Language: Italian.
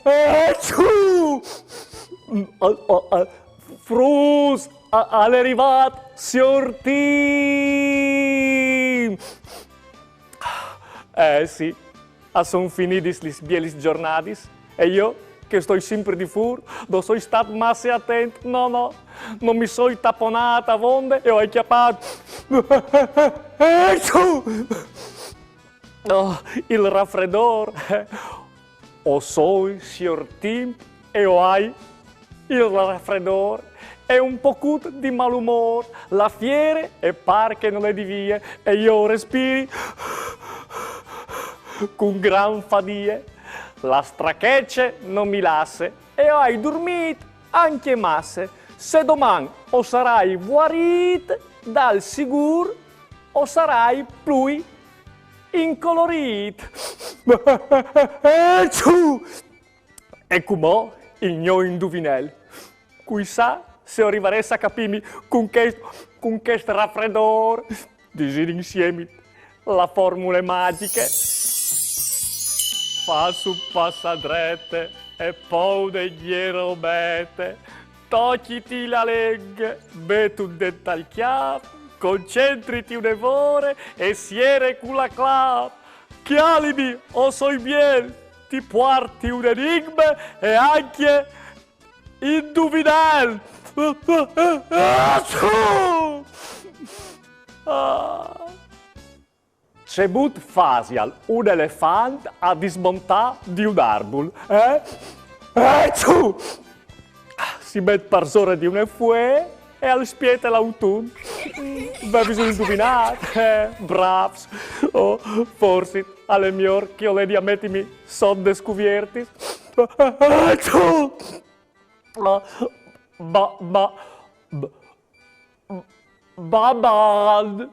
Achoo! Frus, all'arrivat, signor Tim! Sì, son finiti lis bielis giornadis, e io, che sto sempre di fur, non sono stato massa attento, no, non mi sono tapponata a vonde e ho acchiappato. Oh, il raffreddore. O soy signor Tim e o hai il raffreddore e un pocut di malumore, la fiere e par che non è di vie e io respiri con gran fadie, la strachecce non mi lasse e hai dormito anche masse, se domani o sarai guarit dal sigur o sarai plui incolorit. E come il mio indovinello, cui sa se arriveresse a capirmi con questo raffreddore, disegni insieme la formule magiche. Fa su passadrette e poi degli robette, tocciti la leg, betu dental chiap, concentriti un evore e siere con la clap. Chialimi, o soi bien, ti porti un enigma e anche indovinel. C'è but facial un elefante a dismontare di un arbol, si mette per sopra di un fue e al spiete l'autunno. Beh, bisogna indovinare, bravs. Oh, forse alle mie orchio le diamettimi son descubierti. Babad.